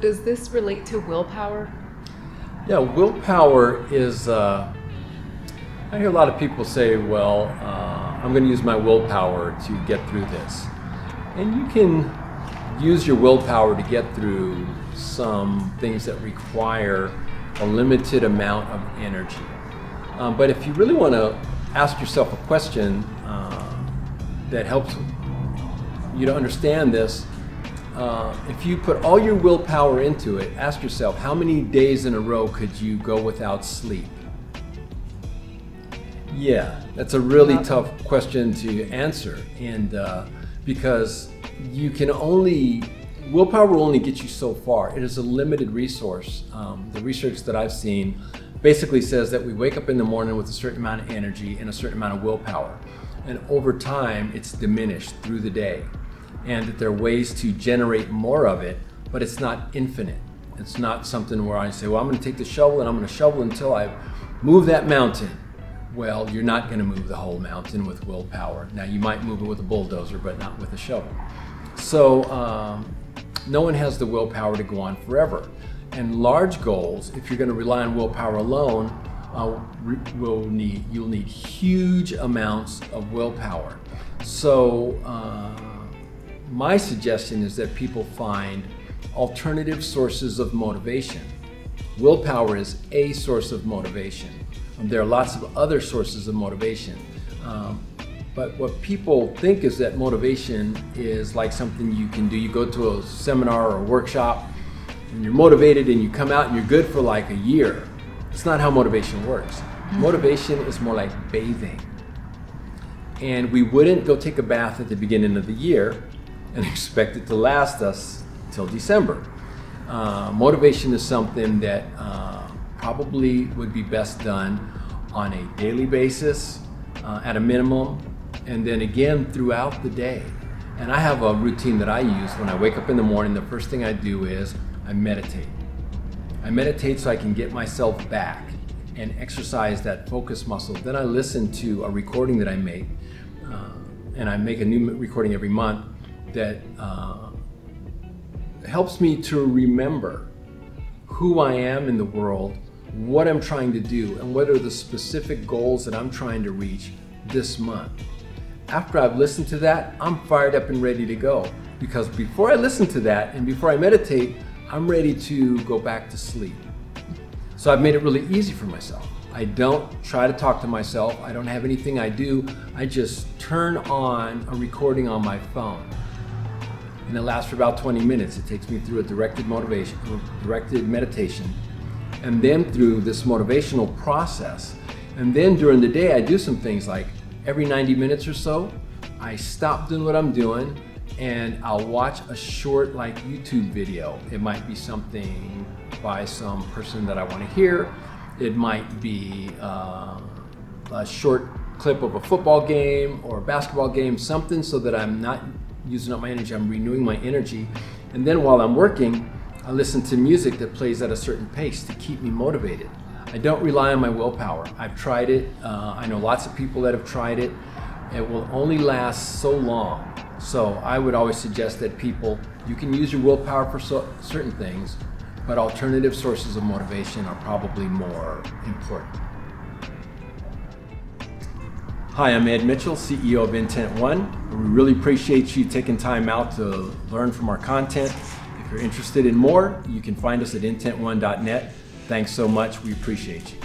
Does this relate to willpower? Yeah, willpower is, I hear a lot of people say, well, I'm going to use my willpower to get through this. And you can use your willpower to get through some things that require a limited amount of energy. But if you really want to ask yourself a question that helps you to understand this, if you put all your willpower into it, ask yourself, how many days in a row could you go without sleep? Yeah, that's a really tough question to answer, and because you can willpower will only get you so far. It is a limited resource. The research that I've seen basically says that we wake up in the morning with a certain amount of energy and a certain amount of willpower, and over time it's diminished through the day, and that there are ways to generate more of it, but it's not infinite. It's not something where I say, well, I'm going to take the shovel and I'm going to shovel until I move that mountain. Well, you're not going to move the whole mountain with willpower. Now, you might move it with a bulldozer, but not with a shovel. So no one has the willpower to go on forever. And large goals, if you're going to rely on willpower alone, you'll need huge amounts of willpower. So my suggestion is that people find alternative sources of motivation. Willpower is a source of motivation. There are lots of other sources of motivation. But what people think is that motivation is like something you can do. You go to a seminar or a workshop and you're motivated and you come out and you're good for like a year. It's not how motivation works. Motivation is more like bathing. And we wouldn't go take a bath at the beginning of the year and expect it to last us till December. Motivation is something that probably would be best done on a daily basis, at a minimum, and then again throughout the day. And I have a routine that I use. When I wake up in the morning, the first thing I do is I meditate. I meditate so I can get myself back and exercise that focus muscle. Then I listen to a recording that I make, and I make a new recording every month that helps me to remember who I am in the world, what I'm trying to do, and what are the specific goals that I'm trying to reach this month. After I've listened to that, I'm fired up and ready to go, because before I listen to that and before I meditate, I'm ready to go back to sleep. So I've made it really easy for myself. I don't try to talk to myself. I don't have anything I do. I just turn on a recording on my phone. And it lasts for about 20 minutes. It takes me through a directed meditation, and then through this motivational process. And then during the day, I do some things like every 90 minutes or so, I stop doing what I'm doing and I'll watch a short like YouTube video. It might be something by some person that I want to hear. It might be a short clip of a football game or a basketball game, something so that I'm not using up my energy, I'm renewing my energy. And then while I'm working, I listen to music that plays at a certain pace to keep me motivated. I don't rely on my willpower. I've tried it. I know lots of people that have tried it. It will only last so long. So I would always suggest that people, you can use your willpower for certain things, but alternative sources of motivation are probably more important. Hi, I'm Ed Mitchell, CEO of Intent One. We really appreciate you taking time out to learn from our content. If you're interested in more, you can find us at intentone.net. Thanks so much. We appreciate you.